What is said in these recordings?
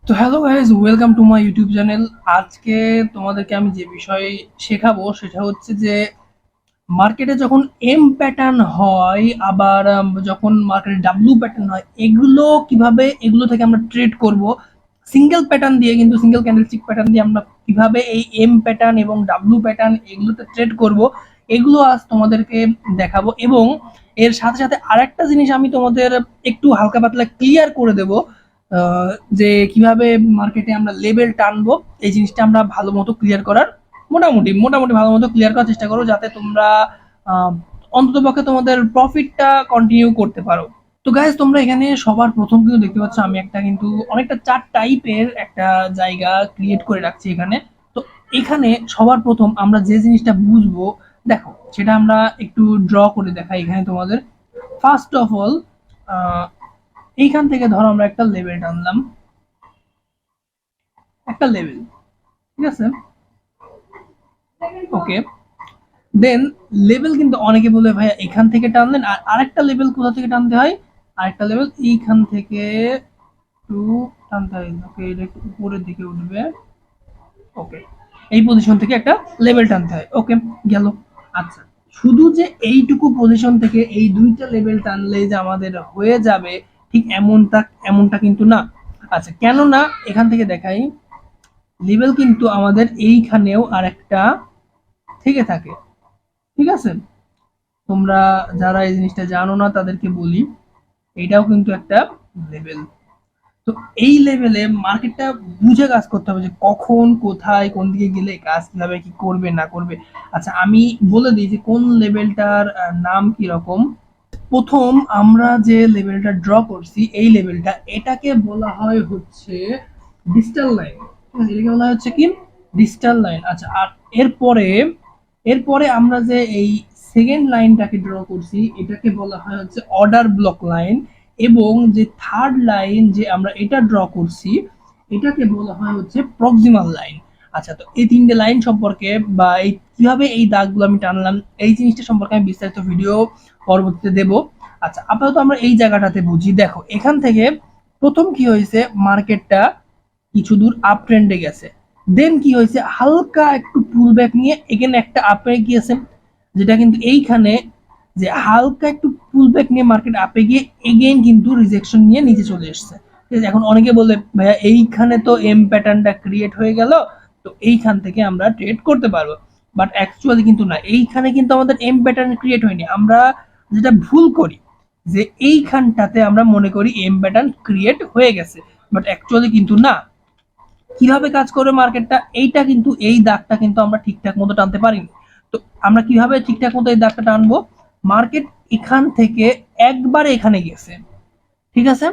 তো hello guys, welcome to my YouTube channel. আজকে তোমাদেরকে আমি যে বিষয় শেখাবো সেটা হচ্ছে যে মার্কেটে যখন এম প্যাটার্ন হয়, আবার যখন মার্কেটে ডাব্লিউ প্যাটার্ন হয়, এগুলো থেকে আমরা ট্রেড করব। সিঙ্গেল প্যাটার্ন দিয়ে, কিন্তু সিঙ্গেল ক্যান্ডেলস্টিক প্যাটার্ন দিয়ে আমরা কিভাবে এই এম প্যাটার্ন এবং ডাব্লিউ প্যাটার্ন এগুলোতে ট্রেড করব, এগুলো আজ তোমাদেরকে দেখাবো। এবং এর সাথে সাথে আরেকটা জিনিস আমি তোমাদের একটু হালকা পাতলা ক্লিয়ার করে দেব, আহ, যে কিভাবে মার্কেটে আমরা লেভেল টানবো। এই জিনিসটা আমরা ভালো মতো ক্লিয়ার করার, মোটামুটি মোটামুটি ভালো মতো ক্লিয়ার করার চেষ্টা করো, যাতে তোমরা অন্তত পক্ষে তোমাদের প্রফিটটা কন্টিনিউ করতে পারো। তো গাইজ, তোমরা এখানে সবার প্রথম কিন্তু দেখতে পাচ্ছ আমি একটা কিন্তু অনেকটা চার্ট টাইপের একটা জায়গা ক্রিয়েট করে রাখছি এখানে। তো এখানে সবার প্রথম আমরা যে জিনিসটা বুঝবো, দেখো সেটা আমরা একটু ড্র করে দেখাই এখানে তোমাদের। ফার্স্ট অফ অল, এইখান থেকে ধরো আমরা একটা লেভেল টানলাম, একটা লেভেল, ঠিক আছে? ওকে, দেন লেভেল কিন্তু অনেকে বলে ভাইয়া এখান থেকে টানলেন, আর আরেকটা লেভেল কোথা থেকে টানতে হয়? আরেকটা লেভেল এইখান থেকে একটু টানতে হয়। ওকে, এটা একটু উপরের দিকে উঠবে। ওকে, এই পজিশন থেকে একটা লেভেল টানতে হয়। ওকে, গেল। আচ্ছা, শুধু যে এইটুকু পজিশন থেকে এই দুইটা লেভেল টানলে যে আমাদের হয়ে যাবে, ঠিক এমনটা এমনটা কিন্তু না। আচ্ছা, কেন না? এখান থেকে দেখাই। লেভেল কিন্তু আমাদের এইখানেও আরেকটা থেকে থাকে, ঠিক আছে? তোমরা যারা এই জিনিসটা জানো না তাদেরকে বলি, এটাও কিন্তু একটা লেভেল। তো এই লেভেলে মার্কেটটা বুঝে কাজ করতে হবে, যে কখন কোথায় কোন দিকে গেলে কাজ কিভাবে কি করবে না করবে। আচ্ছা, আমি বলে দিই যে কোন লেভেলটার নাম কি রকম। প্রথম আমরা যে লেভেলটা ড্র করছি, এই লেভেলটা, এটাকে বলা হয় হচ্ছে ডিজিটাল লাইন। এটাকে বলা হচ্ছে কি? Digital line. আচ্ছা, আর এরপরে এরপরে আমরা যে এই সেকেন্ড লাইনটাকে ড্র করছি, এটাকে বলা হয় হচ্ছে অর্ডার ব্লক লাইন। এবং যে থার্ড লাইন যে আমরা এটা ড্র করছি, এটাকে বলা হয় হচ্ছে প্রক্সিমাল লাইন। আচ্ছা, তো এই তিনটে লাইন সম্পর্কে বা এই কিভাবে এই দাগগুলো আমি টানলাম, এই জিনিসটা সম্পর্কে আমি বিস্তারিত ভিডিও পরবর্তীতে দেব। আচ্ছা, আপাতত আমরা এই জায়গাটাতে বুঝি। দেখো এখান থেকে প্রথম কি হয়েছে, মার্কেটটা কিছু দূর আপ ট্রেন্ডে গেছে। দেন কি হয়েছে, হালকা একটু পুল ব্যাক নিয়ে এখানে একটা আপে গিয়েছে, যেটা কিন্তু এইখানে যে হালকা একটু পুল ব্যাক নিয়ে মার্কেট আপে গিয়ে এগেইন কিন্তু রিজেকশন নিয়ে নিচে চলে এসছে। ঠিক আছে, এখন অনেকে বলে ভাইয়া এইখানে তো এম প্যাটার্নটা ক্রিয়েট হয়ে গেল, তো এইখান থেকে আমরা ট্রেড করতে পারবো। বাট অ্যাকচুয়ালি কিন্তু না, এইখানে কিন্তু আমাদের এম প্যাটার্ন ক্রিয়েট হয়নি। আমরা যেটা ভুল করি, যে এইখানটাতে আমরা মনে করি এম প্যাটার্ন ক্রিয়েট হয়ে গেছে, বাট অ্যাকচুয়ালি কিন্তু না। কিভাবে কাজ করে মার্কেটটা, এইটা কিন্তু এই দাগটা কিন্তু আমরা ঠিকঠাক মতো টানতে পারিনি। তো আমরা কিভাবে ঠিকঠাক মতো এই দাগটা টানবো? মার্কেট এখান থেকে একবারে এখানে গেছে, ঠিক আছে?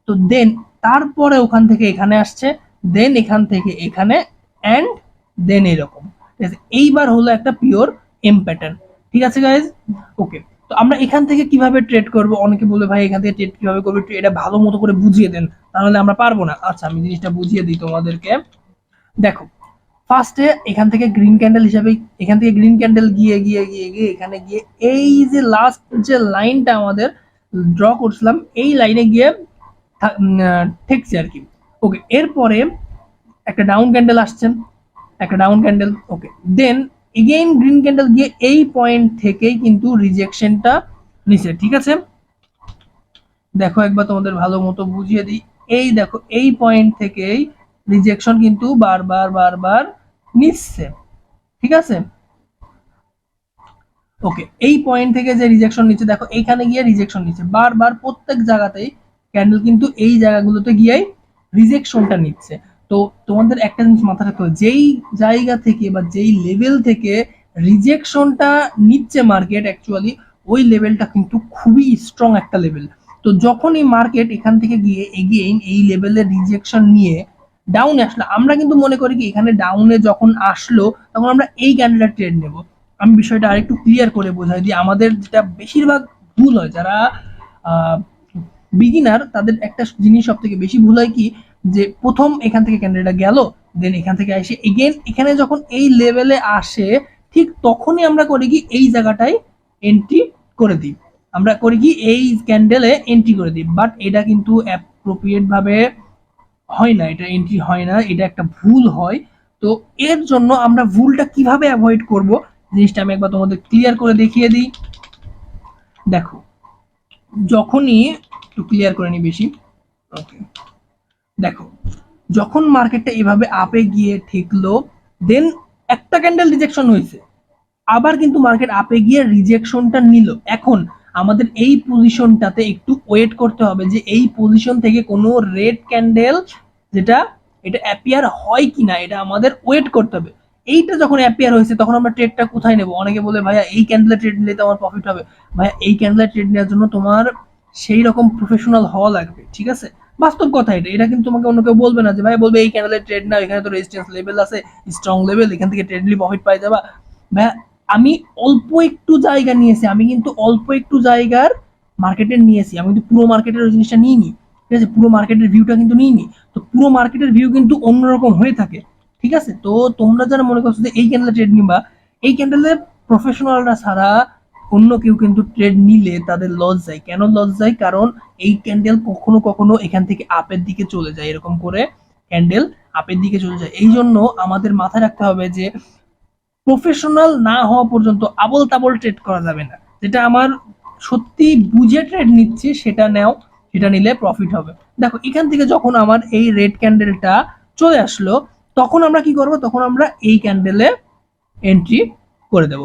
তো দেন তারপরে ওখান থেকে এখানে আসছে, দেন এখান থেকে এখানে, অ্যান্ড দেন এরকম। ঠিক আছে, এইবার হলো একটা পিওর এম প্যাটার্ন। ঠিক আছে গাইজ? ওকে, তো আমরা এখান থেকে কিভাবে ট্রেড করব? অনেকে বলে ভাই এখান থেকে ট্রেড কিভাবে করবো, একটু এটা ভালো মতো করে বুঝিয়ে দেন, তাহলে আমরা পারবো না। আচ্ছা, আমি জিনিসটা বুঝিয়ে দিই তোমাদেরকে। দেখো, ফার্স্টে এখান থেকে গ্রিন ক্যান্ডেল হিসাবে, এখান থেকে গ্রিন ক্যান্ডেল গিয়ে গিয়ে গিয়ে গিয়ে এখানে গিয়ে এই যে লাস্ট যে লাইনটা আমাদের ড্র করছিলাম, এই লাইনে গিয়ে ঠেকছে আর কি। ওকে, এরপরে একটা ডাউন ক্যান্ডেল আসছে, একটা ডাউন ক্যান্ডেল। ওকে, দেন এগেইন গ্রিন ক্যান্ডেল গিয়ে এই পয়েন্ট থেকেই কিন্তু রিজেকশনটা নিচে, ঠিক আছে? দেখো একবার তোমাদের ভালো মতো বুঝিয়ে দিই। এই দেখো, এই পয়েন্ট থেকেই রিজেকশন কিন্তু বারবার বারবার নিচ্ছে, ঠিক আছে? ওকে, এই পয়েন্ট থেকে যে রিজেকশন নিচ্ছে, দেখো এইখানে গিয়ে রিজেকশন নিচ্ছে বারবার, প্রত্যেক জায়গাতেই ক্যান্ডেল কিন্তু এই জায়গাগুলোতে গিয়েই রিজেকশনটা নিচ্ছে। তো তোমাদের একটা জিনিস মাথায় রাখতে হবে, যেই জায়গা থেকে বা যেই লেভেল থেকে রিজেকশনটা নিচ্ছে মার্কেট, অ্যাকচুয়ালি ওই লেভেলটা কিন্তু খুবই স্ট্রং একটা লেভেল। তো যখন এই মার্কেট এখান থেকে গিয়ে এগেইন এই লেভেলের রিজেকশন নিয়ে ডাউনে আসলো, আমরা কিন্তু মনে করি কি এখানে ডাউনে যখন আসলো তখন আমরা এই ক্যান্ডেলটা ট্রেড নেব। আমি বিষয়টা আরেকটু ক্লিয়ার করে বোঝাই দিই। আমাদের যেটা বেশিরভাগ ভুল হয়, যারা বিগিনার, তাদের একটা জিনিস সব থেকে বেশি ভুল হয় কি, যে প্রথম এখান থেকে ক্যান্ডেলটা গেল, দেন এখান থেকে এসে এগেন এখানে যখন এই লেভেলে আসে, ঠিক তখনই আমরা করি কি এই জায়গাটায় এন্ট্রি করে দিই। আমরা করি কি এই ক্যান্ডেলে এন্ট্রি করে দিই, বাট এটা কিন্তু অ্যাপ্রোপ্রিয়েট ভাবে হয় না, এটা এন্ট্রি হয় না, এটা একটা ভুল হয়। তো এর জন্য আমরা ভুলটা কিভাবে অ্যাভয়েড করব, জিনিসটা আমি একবার তোমাদের ক্লিয়ার করে দেখিয়ে দিই। দেখো, যখনই একটু ক্লিয়ার করে নিই বেশি। ওকে, দেখো, যখন মার্কেটটা এভাবে আপে গিয়ে ঠেকলো, দেন একটা ক্যান্ডেল রিজেকশন হয়েছে, আবার কিন্তু মার্কেট আপে গিয়ে রিজেকশনটা নিল। এখন আমাদের এই পজিশনটাতে একটু ওয়েট করতে হবে যে এই পজিশন থেকে কোনো রেড ক্যান্ডেল যেটা এটা অ্যাপিয়ার হয় কিনা, এটা আমাদের ওয়েট করতে হবে। এইটা যখন অ্যাপিয়ার হয়েছে তখন আমরা ট্রেডটা কোথায় নেব? অনেকে বলে ভাইয়া এই ক্যান্ডেলে ট্রেড নিলে তো আমার প্রফিট হবে। ভাইয়া এই ক্যান্ডেলে ট্রেড নেওয়ার জন্য তোমার সেই রকম প্রফেশনাল হওয়া লাগবে, ঠিক আছে? বাস্তব কথা এটা, এটা কিন্তু তোমাকে অন্য কেউ বলবে না যে ভাই বলবে এই ক্যান্ডেলে ট্রেড নাও, এখানে তো রেজিস্ট্যান্স লেভেল আছে, স্ট্রং লেভেল, এখান থেকে ট্রেড নিলে প্রফিট পাই যাবা। ভাইয়া আমি অল্প একটু জায়গা নিয়েছি, আমি কিন্তু অল্প একটু জায়গার মার্কেটের নিয়েছি, আমি কিন্তু পুরো মার্কেটের ওই জিনিসটা নিইনি, ঠিক আছে? পুরো মার্কেটের ভিউটা কিন্তু নিইনি। তো পুরো মার্কেটের ভিউ কিন্তু অন্যরকম হয়ে থাকে, ঠিক আছে? তো তোমরা যারা মনে করছো যে এই ক্যান্ডেলে ট্রেড নিবা, এই ক্যান্ডেলে প্রফেশনালরা ছাড়া অন্য কেউ কিন্তু ট্রেড নিলে তাদের লস যায়। কেন লস যায়? কারণ এই ক্যান্ডেল কখনো কখনো এখান থেকে আপের দিকে চলে যায়, এরকম করে ক্যান্ডেল আপের দিকে চলে যায়। এই জন্য আমাদের মাথায় রাখতে হবে যে প্রফেশনাল না হওয়া পর্যন্ত আবল তাবল ট্রেড করা যাবে না। যেটা আমার সত্যি বুঝে ট্রেড নিচ্ছি সেটা নেও, সেটা নিলে প্রফিট হবে। দেখো এখান থেকে যখন আমার এই রেড ক্যান্ডেলটা চলে আসলো, তখন আমরা কি করব? তখন আমরা এই ক্যান্ডেলে এন্ট্রি করে দেব।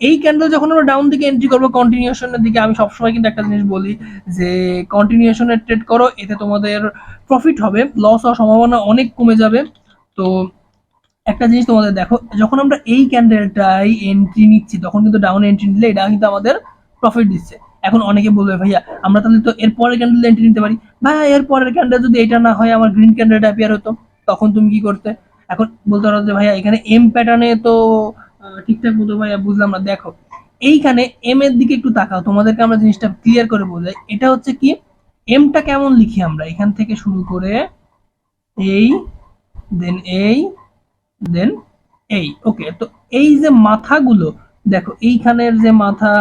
এই ক্যান্ডেল যখন আমরা ডাউন দিকে এন্ট্রি করবো কন্টিনিউশনের দিকে, আমি সবসময় কিন্তু একটা জিনিস বলি যে কন্টিনিউশনের ট্রেড করো, এতে তোমাদের প্রফিট হবে, লস হওয়ার সম্ভাবনা অনেক কমে যাবে। তো একটা জিনিস তোমাদের দেখো, যখন আমরা এই ক্যান্ডেলটাই এন্ট্রি নিচ্ছি তখন কিন্তু ডাউন এন্ট্রি নিলে এটা কিন্তু আমাদের প্রফিট দিচ্ছে। এখন অনেকে বলবে ভাইয়া আমরা তাহলে তো এর পরের ক্যান্ডেল এন্ট্রি নিতে পারি। ভাইয়া এর পরের ক্যান্ডেল যদি এটা না হয় আমার গ্রিন ক্যান্ডেলটা অ্যাপিয়ার হতো, তখন তুমি কি করতে? এখন বলতে পারো যে ভাইয়া এখানে এম প্যাটার্নে তো ঠিকঠাক মতো, ভাইয়া বুঝলাম না। দেখো এইখানে এম এর দিকে একটু তাকাও, তোমাদেরকে আমরা জিনিসটা ক্লিয়ার করে বোঝাই। এটা হচ্ছে কি, এমটা কেমন লিখি আমরা, এখান থেকে শুরু করে এই, দেন এই, দেন এই। ওকে, তো এই যে মাথাগুলো, দেখো এইখানের যে মাথা,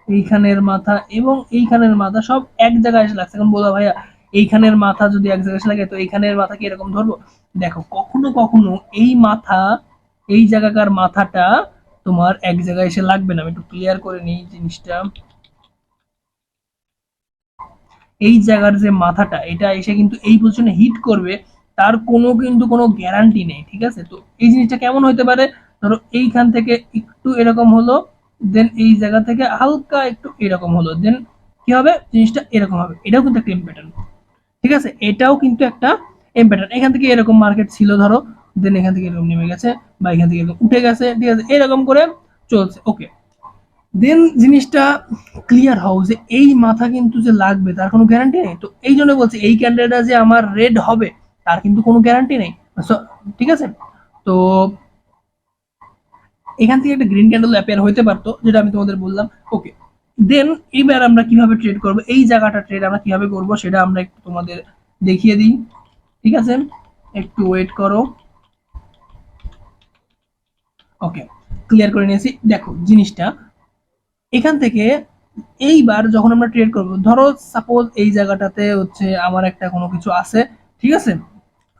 এইখানের মাথা এবং এইখানের মাথা সব এক জায়গায় এসে লাগছে। এখন বলো ভাইয়া এইখানের মাথা যদি এক জায়গায় এসে লাগে তো এইখানের মাথা কি এরকম ধরবো? দেখো কখনো কখনো এই মাথা, এই জায়গাকার মাথাটা তোমার এক জায়গায় এসে লাগবে না। আমি একটু ক্লিয়ার করে নিই জিনিসটা। এই জায়গার যে মাথাটা এটা এসে কিন্তু এই পজিশনে হিট করবে, তার কোনো কিন্তু কোনো গ্যারান্টি নেই, ঠিক আছে? তো এই জিনিসটা কেমন হতে পারে? ধরো এইখান থেকে একটু এরকম হলো, দেন এই জায়গা থেকে হালকা একটু এরকম হলো, দেন কি হবে? জিনিসটা এরকম হবে। এটাও কিন্তু একটা এম প্যাটার্ন, ঠিক আছে? এটাও কিন্তু একটা এম প্যাটার্ন। এখান থেকে এরকম মার্কেট ছিল ধরো, দেন এখান থেকে এরকম নেমে গেছে বা এখান থেকে এরকম উঠে গেছে, ঠিক আছে? এরকম করে চলছে। ওকে, দেন জিনিসটা ক্লিয়ার হও যে এই মাথা কিন্তু যে লাগবে তার কোনো গ্যারান্টি নেই। তো এই জন্য বলছি এই ক্যান্ডেলটা যে আমার রেড হবে তার কিন্তু কোনো গ্যারান্টি নেই। ঠিক আছে? তো এখান থেকে একটা গ্রিন ক্যান্ডেল অ্যাপিয়ার হইতে পারতো, যেটা আমি তোমাদের বললাম। ওকে, দেন এবার আমরা কিভাবে ট্রেড করব, এই জায়গাটা ট্রেড আমরা কিভাবে করব সেটা আমরা একটু তোমাদের দেখিয়ে দিই, ঠিক আছে? একটু ওয়েট করো। ওকে, ক্লিয়ার করে নিয়েছি। দেখো জিনিসটা এখান থেকে এইবার যখন আমরা ট্রেড করব, ধরো সাপোজ এই জায়গাটাতে হচ্ছে আমার একটা কোনো কিছু আছে, ঠিক আছে?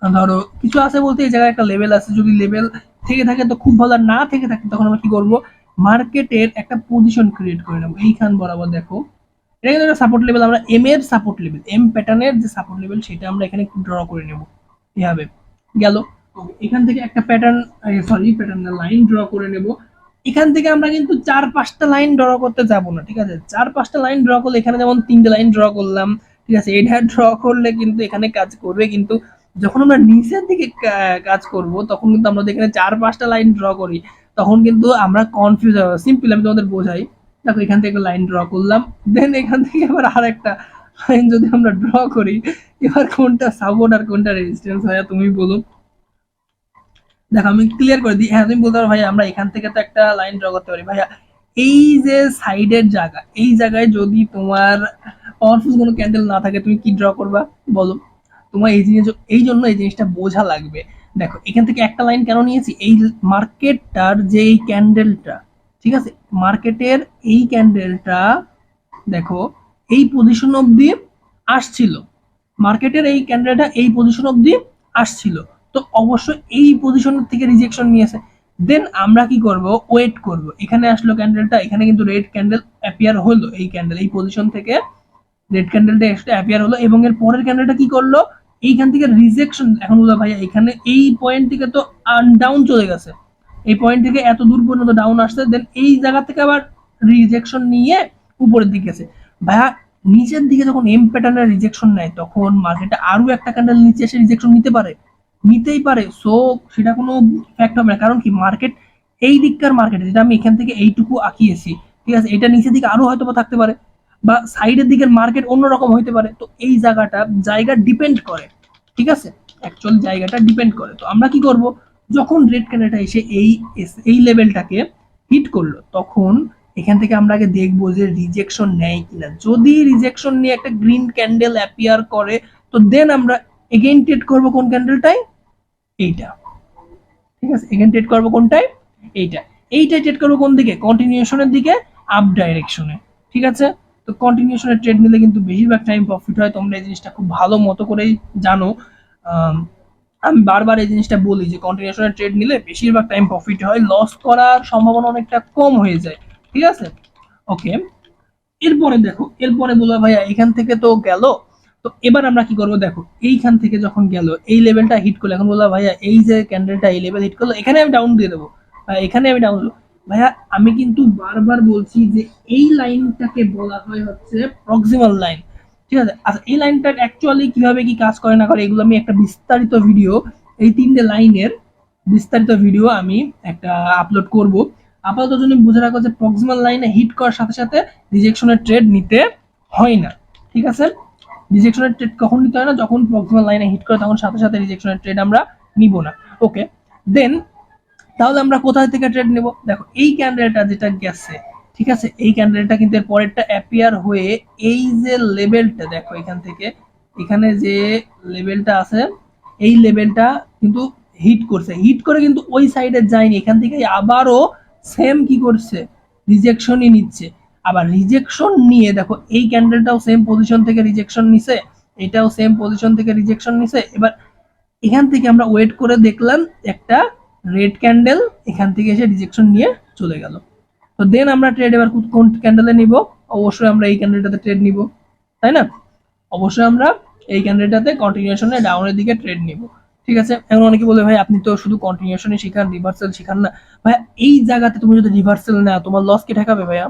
ধরো কিছু আছে বলতে এই জায়গায় একটা লেভেল আছে, যদি লেভেল থেকে থাকে তো খুব ভালো, আর না থেকে থাকে তখন আমরা কি করব? মার্কেটের একটা পজিশন ক্রিয়েট করে নেব এইখান বরাবর। দেখো এটা কিন্তু একটা সাপোর্ট লেভেল, আমরা এম এর সাপোর্ট লেভেল, এম প্যাটার্নের যে সাপোর্ট লেভেল সেটা আমরা এখানে ড্র করে নেব। এভাবে গেল। এখান থেকে একটা প্যাটার্ন, সরি প্যাটার্ন না, লাইন ড্র করে নেব। এখান থেকে আমরা কিন্তু 4-5টা লাইন ড্র করতে যাব না, ঠিক আছে? 4-5টা লাইন ড্র করলে এখানে যেমন 3টে লাইন ড্র করলাম, ঠিক আছে? এটা ড্র করলে কিন্তু এখানে কাজ করবে, কিন্তু যখন আমরা নিচের দিকে কাজ করব তখন কিন্তু আমরা এখানে 4-5টা লাইন ড্র করি তখন কিন্তু আমরা কনফিউজ হয়ে যাবো। সিম্পল আমি তোমাদের বোঝাই। দেখো এখান থেকে লাইন ড্র করলাম, দেন এখান থেকে আবার আরেকটা লাইন যদি আমরা ড্র করি, এবার কোনটা সাপোর্ট আর কোনটা রেজিস্ট্যান্স হয় তুমি বলো? দেখো আমি ক্লিয়ার করে দিই। হ্যাঁ তুমি বলতে পারো ভাই আমরা এখান থেকে তো একটা লাইন ড্র করতে পারি। ভাইয়া এই যে সাইডের জায়গা, এই জায়গায় যদি তোমার পাওয়ারফুল কোনো ক্যান্ডেল না থাকে তুমি কি ড্র করবা বলো? তোমার এই জিনিস, এই জন্য এই জিনিসটা বোঝা লাগবে। দেখো এখান থেকে একটা লাইন কেন নিয়েছি, এই মার্কেটটার যে এই ক্যান্ডেলটা, ঠিক আছে? মার্কেটের এই ক্যান্ডেলটা দেখো এই পজিশন অবধি আসছিল, মার্কেটের এই ক্যান্ডেলটা এই পজিশন অবধি আসছিল, তো অবশ্যই এই পজিশন থেকে রিজেকশন নিয়েছে। দেন আমরা কি করব, ওয়েট করব, এখানে আসলো ক্যান্ডেলটা, এখানে কিন্তু রেড ক্যান্ডেল অ্যাপিয়ার হলো, এই ক্যান্ডেল এই পজিশন থেকে রেড ক্যান্ডেলটা এক্সট্রা অ্যাপিয়ার হলো, এবং এর পরের ক্যান্ডেলটা কি করলো, এইখান থেকে রিজেকশন। এখন বলো ভাইয়া এখানে এই পয়েন্ট থেকে তো ডাউন চলে গেছে, এই পয়েন্ট থেকে এত দূর পর্যন্ত ডাউন আসছে, দেন এই জায়গা থেকে আবার রিজেকশন নিয়ে উপরের দিকে গেছে। ভাইয়া নিচের দিকে যখন এম প্যাটার্নের রিজেকশন নেয় তখন মার্কেটে আরো একটা ক্যান্ডেল নিচে এসে রিজেকশন নিতে পারে, নিতেই পারে। সো সেটা কোনো ফ্যাক্ট হবে না, কারণ কি মার্কেট এই দিককার মার্কেট যেটা আমি এখান থেকে এইটুকু আঁকিয়েছি, ঠিক আছে, এটা নিচের দিকে আরো হয়তো বা থাকতে পারে, বা সাইডের দিকের মার্কেট অন্যরকম হইতে পারে। তো এই জায়গা ডিপেন্ড করে, ঠিক আছে, অ্যাকচুয়ালি জায়গাটা ডিপেন্ড করে। তো আমরা কি করব, যখন রেড ক্যান্ডেলটা এসে এই লেভেলটাকে হিট করলো, তখন এখান থেকে আমরা আগে দেখবো যে রিজেকশন নেয় কিনা। যদি রিজেকশন নিয়ে একটা গ্রিন ক্যান্ডেল অ্যাপিয়ার করে, তো দেন আমরা এগেইন ট্রেড করবো কোন ক্যান্ডেলটাই, এইটা, ঠিক আছে, এগেইন ট্রেড করবো কোনটাই, এইটা, এইটাই ট্রেড করবো কোন দিকে, কন্টিনিউশনের দিকে, আপ ডাইরেকশনে, ঠিক আছে। তো কন্টিনিউশনের ট্রেড নিলে কিন্তু বেশিরভাগ টাইম প্রফিট হয়, তোমরা এই জিনিসটা খুব ভালো মতো করেই জানো। আমি বারবার এই জিনিসটা বলি যে কন্টিনিউশনের ট্রেড নিলে বেশিরভাগ টাইম প্রফিট হয়, লস করার সম্ভাবনা অনেকটা কম হয়ে যায়, ঠিক আছে। ওকে, এরপরে দেখো, এরপরে বলো ভাইয়া এখান থেকে তো গেল, তো এবার আমরা কি করবো, দেখো এইখান থেকে যখন গেল এই লেভেলটা হিট করলো, এখন বললাম ভাইয়া এই যে ক্যান্ডেলটা এই লেভেল হিট করলো, এখানে আমি ডাউন দিয়ে দেবো, এখানে আমি ডাউন দেবো। ভাইয়া আমি কিন্তু বারবার বলছি যে এই লাইনটাকে বলা হয় হচ্ছে প্রক্সিমাল লাইন, ঠিক আছে। আচ্ছা এই লাইনটা অ্যাকচুয়ালি কিভাবে কি কাজ করে না করে এগুলো আমি একটা বিস্তারিত ভিডিও, এই তিনটে লাইনের বিস্তারিত ভিডিও আমি একটা আপলোড করব। আপাতত জন্য বুঝে রাখো যে প্রক্সিমাল লাইনে হিট করার সাথে সাথে রিজেকশনের ট্রেড নিতে হয় না, ঠিক আছে। রিজেকশনের ট্রেড কখন নিতে হয় না, যখন প্রক্সিমাল লাইনে হিট করে তখন সাথে সাথে রিজেকশনের ট্রেড আমরা নিব না। ওকে, দেন তাহলে আমরা কোথায় থেকে ট্রেড নেব, দেখো এই ক্যান্ডেলটা যেটা গেছে, ঠিক আছে, এই ক্যান্ডেলটা কিন্তু এর পরেরটা অ্যাপিয়ার হয়ে এই যে লেভেলটা দেখো এখান থেকে এখানে যে লেভেলটা আছে, এই লেভেলটা কিন্তু হিট করছে, হিট করে কিন্তু ওই সাইডে যায়নি, এখান থেকে আবারও সেম কি করছে, রিজেকশনই নিচ্ছে। আবার রিজেকশন নিয়ে দেখো এই ক্যান্ডেলটাও সেম পজিশন থেকে রিজেকশন নিছে, এটাও সেম পজিশন থেকে রিজেকশন নিছে। এবার এখান থেকে আমরা ওয়েট করে দেখলাম একটা রেড ক্যান্ডেল এখান থেকে এসে রিজেকশন নিয়ে চলে গেল, তো দেন আমরা ট্রেড এবার কোন ক্যান্ডেলে নিব, অবশ্যই আমরা এই ক্যান্ডেলটাতে ট্রেড নিব, তাই না, অবশ্যই আমরা এই ক্যান্ডেলটাতে কন্টিনিউশনে ডাউনের দিকে ট্রেড নিব, ঠিক আছে। এখন অনেকে বলে ভাই আপনি তো শুধু কন্টিনিউশনে শিখান, রিভার্সাল শিখান না। ভাই এই জায়গাতে তুমি যদি রিভার্সাল না, তোমার লস কে ঠেকাবে ভাইয়া,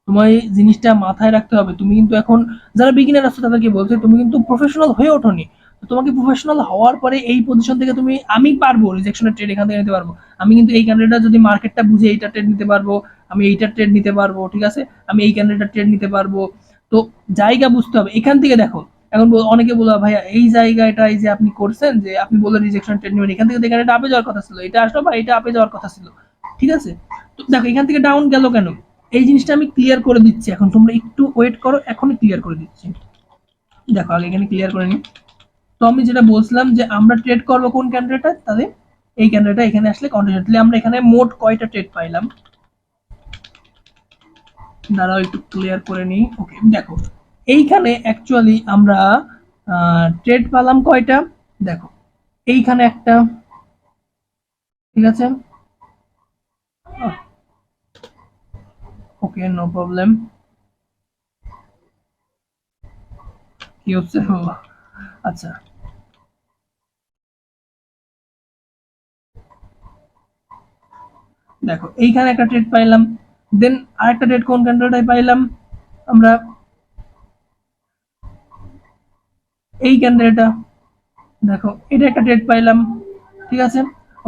তোমার এই জিনিসটা মাথায় রাখতে হবে। তুমি কিন্তু এখন যারা বিগিনার আছে তাদেরকে বলছে তুমি কিন্তু প্রফেশনাল হয়ে ওঠোনি, তো তোমাকে প্রফেশনাল হওয়ার পরে এই পজিশন থেকে তুমি, আমি পারবো রিজেকশনের ট্রেড এখান থেকে নিতে পারবো, আমি কিন্তু এই ক্যান্ডেলটা যদি মার্কেটটা বুঝে এইটা ট্রেড নিতে পারবো, আমি এইটা ট্রেড নিতে পারবো, ঠিক আছে, আমি এই ক্যান্ডেলটা ট্রেড নিতে পারবো। তো জায়গা বুঝতে হবে এখান থেকে। দেখো এখন অনেকে বলা ভাইয়া এই জায়গাটা এই যে আপনি করছেন যে আপনি বললেন রিজেকশন ট্রেড নেবেন, এখান থেকে তো এটা আপে যাওয়ার কথা ছিল, এটা আসলো বা এটা আপে যাওয়ার কথা ছিল, ঠিক আছে। তো দেখো এখান থেকে ডাউন গেল কেন, এই জিনিসটা আমি ক্লিয়ার করে দিচ্ছি, এখন তোমরা একটু ওয়েট করো, এখনই ক্লিয়ার করে দিচ্ছি। দেখো আগে এখানে ক্লিয়ার করে নিই। তো আমি যেটা বলছিলাম যে আমরা ট্রেড করবো কোন ক্যান্ডেলটা, তাহলে এই ক্যান্ডেলটা এখানে আসলে কন্টিনিউয়াসলি আমরা এখানে মোট কয়টা ট্রেড পাইলাম, দাঁড়াও একটু ক্লিয়ার করে নিই। ওকে দেখো এইখানে অ্যাকচুয়ালি আমরা ট্রেড পেলাম কয়টা, দেখো এইখানে একটা, ঠিক আছে, ওকে নো প্রবলেম। কি হচ্ছে, আচ্ছা দেখো এইখানে একটা ট্রেড পাইলাম, দেন আরেকটা ট্রেড কোন ক্যান্ডেলটাই পাইলাম আমরা, এই ক্যান্ডেলটা, দেখো এটা একটা ট্রেড পাইলাম, ঠিক আছে।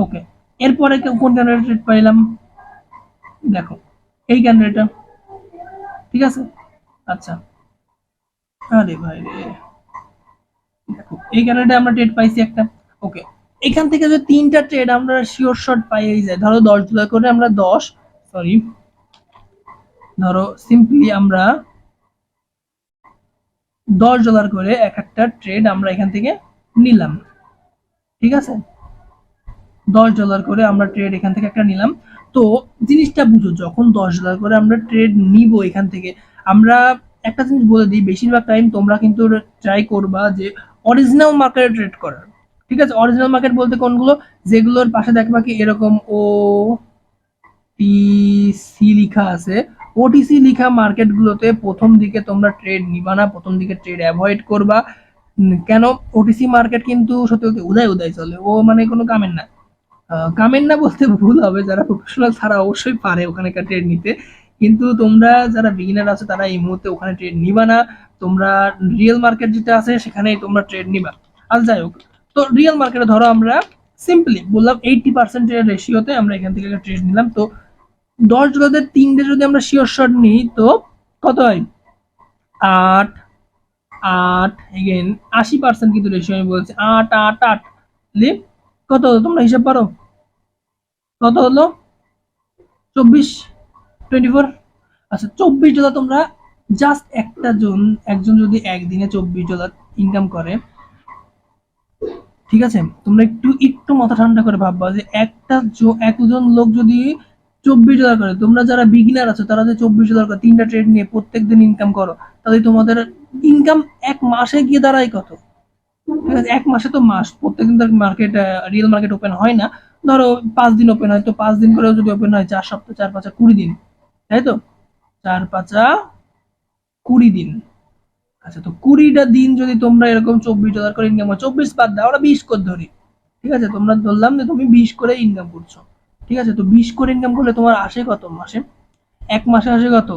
ওকে, এরপরে কোন ক্যান্ডেলটা ট্রেড পাইলাম, দেখো এই ক্যান্ডেলটা, ঠিক আছে। আচ্ছা, আরে ভাই রে, দেখো এই ক্যান্ডেলটা আমরা ট্রেড পাইছি একটা। ওকে, এখান থেকে যে তিনটা ট্রেড আমরা শিওর শট পাইয়ে যায়, ধরো 10 ডলার করে আমরা 10, সরি, ধরো সিম্পলি আমরা 10 ডলার করে এক একটা ট্রেড আমরা এখান থেকে নিলাম, ঠিক আছে, 10 ডলার করে আমরা ট্রেড এখান থেকে একটা নিলাম। তো জিনিসটা বুঝো, যখন 10 ডলার করে আমরা ট্রেড নিব এখান থেকে, আমরা একটা জিনিস বলে দিই, বেশিরভাগ টাইম তোমরা কিন্তু ট্রাই করবা যে অরিজিনাল মার্কেটে ট্রেড করার, ঠিক আছে, অরিজিনাল মার্কেট বলতে কোনগুলো, যেগুলোর পাশে দেখবা কি এরকম ও টিসি লিখা আছে, ওটিসি লিখা মার্কেটগুলোতে প্রথম দিকে তোমরা ট্রেড নিবা না, প্রথম দিকে ট্রেড অ্যাভয়েড করবা। কেন? ওটিসি মার্কেট কিন্তু সত্যি বলতে উদয় উদয় চলে, ও মানে কোনো কামের না। কামের না বলতে ভুল হবে, যারা প্রফেশনাল তারা অবশ্যই পারে ওখানকার ট্রেড নিতে, কিন্তু তোমরা যারা বিগিনার আছো তারা এই মুহূর্তে ওখানে ট্রেড নিবা না। তোমরা রিয়েল মার্কেট যেটা আছে সেখানেই তোমরা ট্রেড নিবা। আর যাই হোক, তো রিয়েল মার্কেটে ধরো আমরা সিম্পলি বললাম 80% এর রেশিওতে আমরা এখান থেকে একটা ট্রেড নিলাম। তো 10 ডলারের 3টে যদি আমরা শিওর শট নিই তো কত হয়? 8 8 এগেইন 80% কিন্তু রেশিও আমি বলছি, 8 8 8 কত হলো তোমরা হিসাব পারো? কত হলো? 24, 24। আচ্ছা, $24 তোমরা জাস্ট একজন যদি একদিনে $24 ইনকাম করে, ঠিক আছে, তোমরা একটু একটু মাথা ঠান্ডা করে ভাববা যে একজন লোক যদি $24 করে, তোমরা যারা বিগিনার আছো তারা যে $24 করে 3টা ট্রেড নিয়ে প্রত্যেকদিন ইনকাম করো, তাহলে তোমাদের ইনকাম এক মাসে গিয়ে দাঁড়ায় কত? ঠিক আছে, এক মাসে তো মাস, প্রত্যেকদিন তো মার্কেট, রিয়েল মার্কেট ওপেন হয় না। ধরো 5 দিন ওপেন হয়, তো 5 দিন করেও যদি ওপেন হয় 4 সপ্তাহ, 4 5 20 দিন, তাই তো, 4 5 20 দিন। আচ্ছা, তো 20টা দিন যদি তোমরা এরকম $24 করে ইনকাম করো, 24 বাদ দাও, আমরা 20 করে ধরি, ঠিক আছে, তোমরা ধরলাম যে তুমি 20 করে ইনকাম করছো, ঠিক আছে, তো 20 করে ইনকাম করলে তোমার আসে কত মাসে? এক মাসে আসে কত?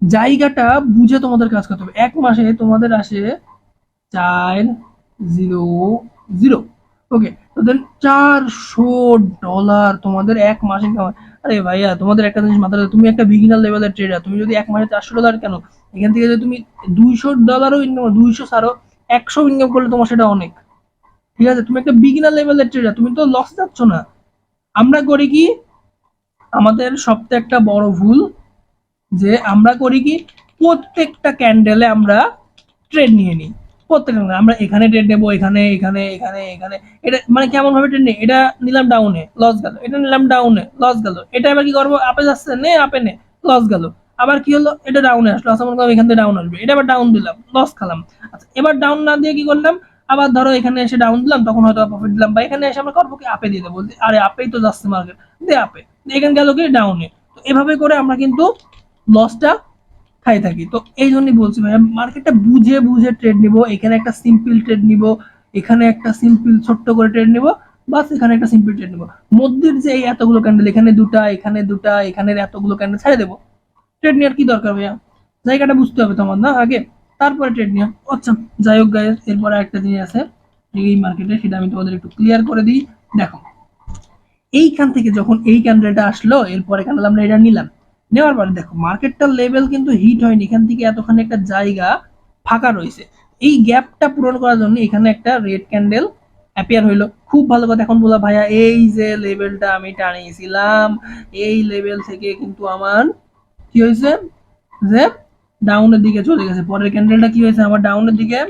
জায়গাটা বুঝে তোমাদের কাজ করতে হবে। এক মাসে তোমাদের আসে 400। ওকে, তো দেন $400 তোমাদের এক মাসে ইনকাম হয়। আরে ভাইয়া, তোমাদের একটা জিনিস মাথায় রাখো, তুমি একটা বিগিনার লেভেলের ট্রেডার, তুমি যদি এক মাসে $400 কেন, এখান থেকে যদি তুমি $200 ইনকাম, 200 ছাড়ো, 100 ইনকাম করলে তোমার সেটা অনেক। ঠিক আছে, তুমি একটা বিগিনার লেভেলের ট্রেডার, তুমি তো লস যাচ্ছ না। আমরা করি কি, আমাদের সবথেকে একটা বড় ভুল, যে আমরা করি কি, প্রত্যেকটা ক্যান্ডেলে আমরা ট্রেড নিয়ে নিই। প্রত্যেকটা আমরা এখানে ট্রেড নেবো, এখানে এখানে এখানে এখানে, এটা মানে কেমন ভাবে ট্রেড নেই, এটা নিলাম ডাউনে লস গেল, এটা নিলাম ডাউনে লস গেল, এটা এবার কি করবো, আপে যাচ্ছে নে আপে নে, লস গেল, আবার কি হলো, এটা ডাউনে আসলো, আচ্ছা মনে করো এখান থেকে ডাউন আসবে, এটা আবার ডাউন দিলাম, লস খালাম। আচ্ছা, এবার ডাউন না দিয়ে কি করলাম, আবার ধরো এখানে এসে ডাউন দিলাম, তখন হয়তো প্রফিট দিলাম, বা এখানে এসে আমরা করবো কি, আপে দিয়ে দেবো, আরে আপেই তো যাচ্ছে মার্কেট, দে আপে, এখানে গেল কি ডাউনে। তো এভাবে করে আমরা কিন্তু লসটা খাই থাকি। তো এই জন্যই বলছি ভাই, মার্কেটটা বুঝে বুঝে ট্রেড নিব, এখানে একটা সিম্পল ট্রেড নিব, এখানে একটা সিম্পল ছোট্ট করে ট্রেড নিব, বাস এখানে একটা সিম্পল ট্রেড নিব। মধ্যের যে এই এতগুলো ক্যান্ডেল, এখানে দুটা, এখানে দুটা, এখানে এতগুলো ক্যান্ডেল ছেড়ে দেবো, ট্রেড নেওয়ার কি দরকার ভাইয়া? জায়গাটা বুঝতে হবে তোমার না আগে, তারপরে ট্রেড নিও। আচ্ছা, যাই হোক গাইস, এরপরে একটা জিনিস আছে এই মার্কেটে, সেটা আমি তোমাদের একটু ক্লিয়ার করে দিই। দেখো, এইখান থেকে যখন এই ক্যান্ডেলটা আসলো, এরপরে ক্যান্ডেল আমরা এটা নিলাম, নেওয়ার পরে দেখো মার্কেটটার লেভেল কিন্তু হিট হয়নি, এখান থেকে এতখানি একটা জায়গা ফাঁকা রয়েছে। এই গ্যাপটা পূরণ করার জন্য এখানে একটা রেড ক্যান্ডেল অ্যাপিয়ার হইলো। খুব ভালো কথা, এখন বলা ভাইয়া এই যে লেভেলটা আমি টানিয়েছিলাম, এই লেভেল থেকে কিন্তু আমার কি হয়েছে, যে ডাউনের দিকে চলে গেছে, পরের ক্যান্ডেলটা কি হয়েছে আমার ডাউনের দিকে।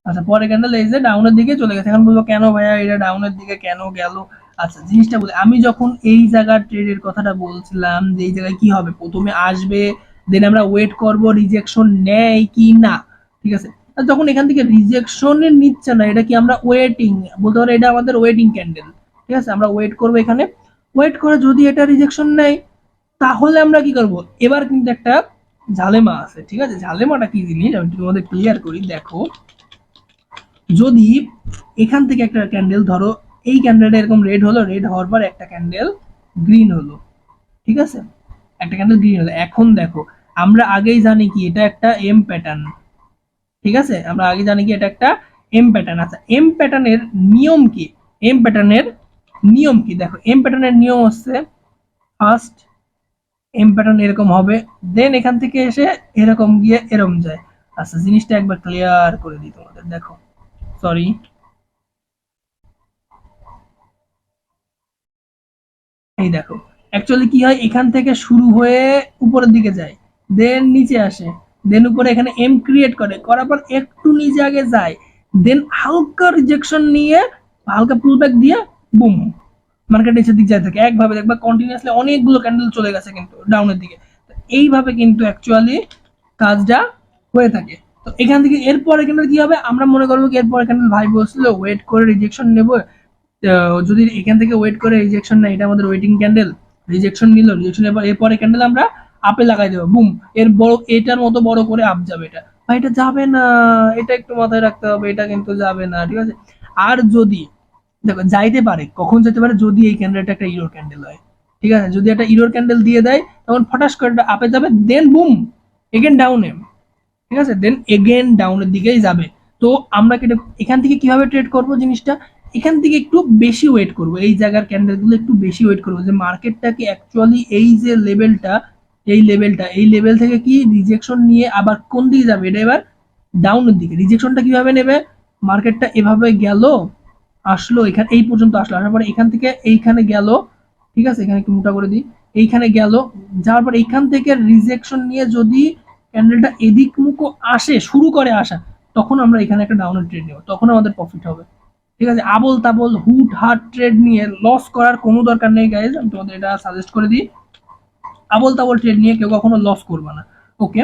আচ্ছা, পরে ক্যান্ডেল এই যে ডাউনের দিকে চলে গেছে, এখন বলবো কেন ভাইয়া এটা ডাউনের দিকে কেন গেল? আচ্ছা, জিনিসটা বলি, আমি যখন এই জায়গার ট্রেডের কথাটা বলছিলাম যে এই জায়গায় কি হবে, প্রথমে আসবে, দেন আমরা ওয়েট করব রিজেকশন নেয় কি না, ঠিক আছে, আর যখন এখান থেকে রিজেকশনের নিচ্ছে না, এটা কি আমরা ওয়েটিং বলতে পারি, এটা আমাদের ওয়েটিং ক্যান্ডেল, ঠিক আছে, আমরা ওয়েট করবো এখানে, ওয়েট করে যদি এটা রিজেকশন নেয়, তাহলে আমরা কি করব, এবার কিন্তু একটা ঝালেমা আছে, ঠিক আছে, ঝালেমাটা কি জিনিস আমি তোমাদের ক্লিয়ার করি। দেখো, যদি এখান থেকে একটা ক্যান্ডেল, ধরো এই ক্যান্ডেলটা এরকম রেড হলো, রেড হওয়ার পর একটা ক্যান্ডেল গ্রিন হলো, ঠিক আছে, একটা ক্যান্ডেল গ্রিন হলো, এখন দেখো আমরা আগেই জানি কি এটা একটা এম প্যাটার্ন, ঠিক আছে, আমরা আগে জানি কি এটা একটা এম প্যাটার্ন। আচ্ছা, এম প্যাটার্নের নিয়ম কি, এম প্যাটার্নের নিয়ম কি, দেখো এম প্যাটার্নের নিয়ম হচ্ছে, ফার্স্ট এম প্যাটার্ন এরকম হবে, দেন এখান থেকে এসে এরকম গিয়ে এরকম যায়। আচ্ছা, জিনিসটা একবার ক্লিয়ার করে দিই তোমাদের, দেখো, সরি, এই দেখো, অ্যাকচুয়ালি কি হয়, এখান থেকে শুরু হয়ে উপরের দিকে যায়, দেন নিচে আসে, দেন উপরে এখানে এম ক্রিয়েট করে, করার পর একটু নিচে আগে যায়, দেন হালকা রিজেকশন নিয়ে হালকা পুলব্যাক দিয়ে বুম, মার্কেট নিচের দিক যায় থাকে, একভাবে দেখবা কন্টিনিউয়াসলি অনেকগুলো ক্যান্ডেল চলে গেছে কিন্তু ডাউনের দিকে। এইভাবে কিন্তু অ্যাকচুয়ালি কাজটা হয়ে থাকে। তো এখান থেকে এরপরে ক্যান্ডেল কি হবে, আমরা মনে করবো কি এরপরে ক্যান্ডেল ভাই বলছিল ওয়েট করে রিজেকশন নেব, যদি এখান থেকে ওয়েট করে রিজেকশন নেয়, এটা আমাদের ওয়েটিং ক্যান্ডেল, রিজেকশন নিল, রিজেকশন এরপরে ক্যান্ডেল আমরা আপে লাগাই দেবো, বুম, এর বড় এটার মতো বড় করে আপ যাবে এটা। ভাই এটা যাবে না, এটা একটু মাথায় রাখতে হবে, এটা কিন্তু যাবে না, ঠিক আছে। আর যদি দেখো যাইতে পারে, কখন যেতে পারে, যদি এই ক্যান্ডেলটা একটা ইরোর ক্যান্ডেল হয়, ঠিক আছে, যদি একটা ইরোর ক্যান্ডেল দিয়ে দেয় তখন ফটাস করে এটা আপে যাবে, দেন বুম এগেন ডাউনে, ঠিক আছে, দেন এগেন ডাউনের দিকেই যাবে। তো আমরা কি এখান থেকে কিভাবে ট্রেড করব জিনিসটা, এখান থেকে একটু বেশি ওয়েট করব, এই জায়গার ক্যান্ডেলগুলো একটু বেশি ওয়েট করব যে মার্কেটটাকে অ্যাকচুয়ালি এই যে লেভেলটা, এই লেভেল থেকে কি রিজেকশন নিয়ে আবার কোন দিকে যাবে, এটা এবার ডাউনের দিকে। রিজেকশনটা কিভাবে নেবে, মার্কেটটা এভাবে গেল, আসলো এখানে এই পর্যন্ত আসলো, আসার পরে এখান থেকে এইখানে গেল, ঠিক আছে, এখানে একটু মোটা করে দিই, এইখানে গেল, যাওয়ার পর এইখান থেকে রিজেকশন নিয়ে যদি ক্যান্ডেলটা এদিক মুখো আসে, শুরু করে আসা, তখন আমরা এখানে একটা ডাউনের ট্রেড নেব, তখন আমাদের প্রফিট হবে, ঠিক আছে। আবল তাবল হুট হাট ট্রেড নিয়ে লস করার কোনো দরকার নেই গাইজ, আমি তোমাদের এটা সাজেস্ট করে দিই, আবল তাবল ট্রেড নিয়ে কেউ কখনো লস করবে না, ওকে।